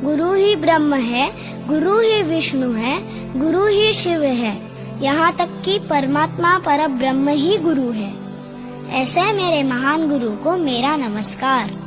गुरु ही ब्रह्म है, गुरु ही विष्णु है, गुरु ही शिव है, यहाँ तक कि परमात्मा पर ब्रह्म ही गुरु है। ऐसे मेरे महान गुरु को मेरा नमस्कार।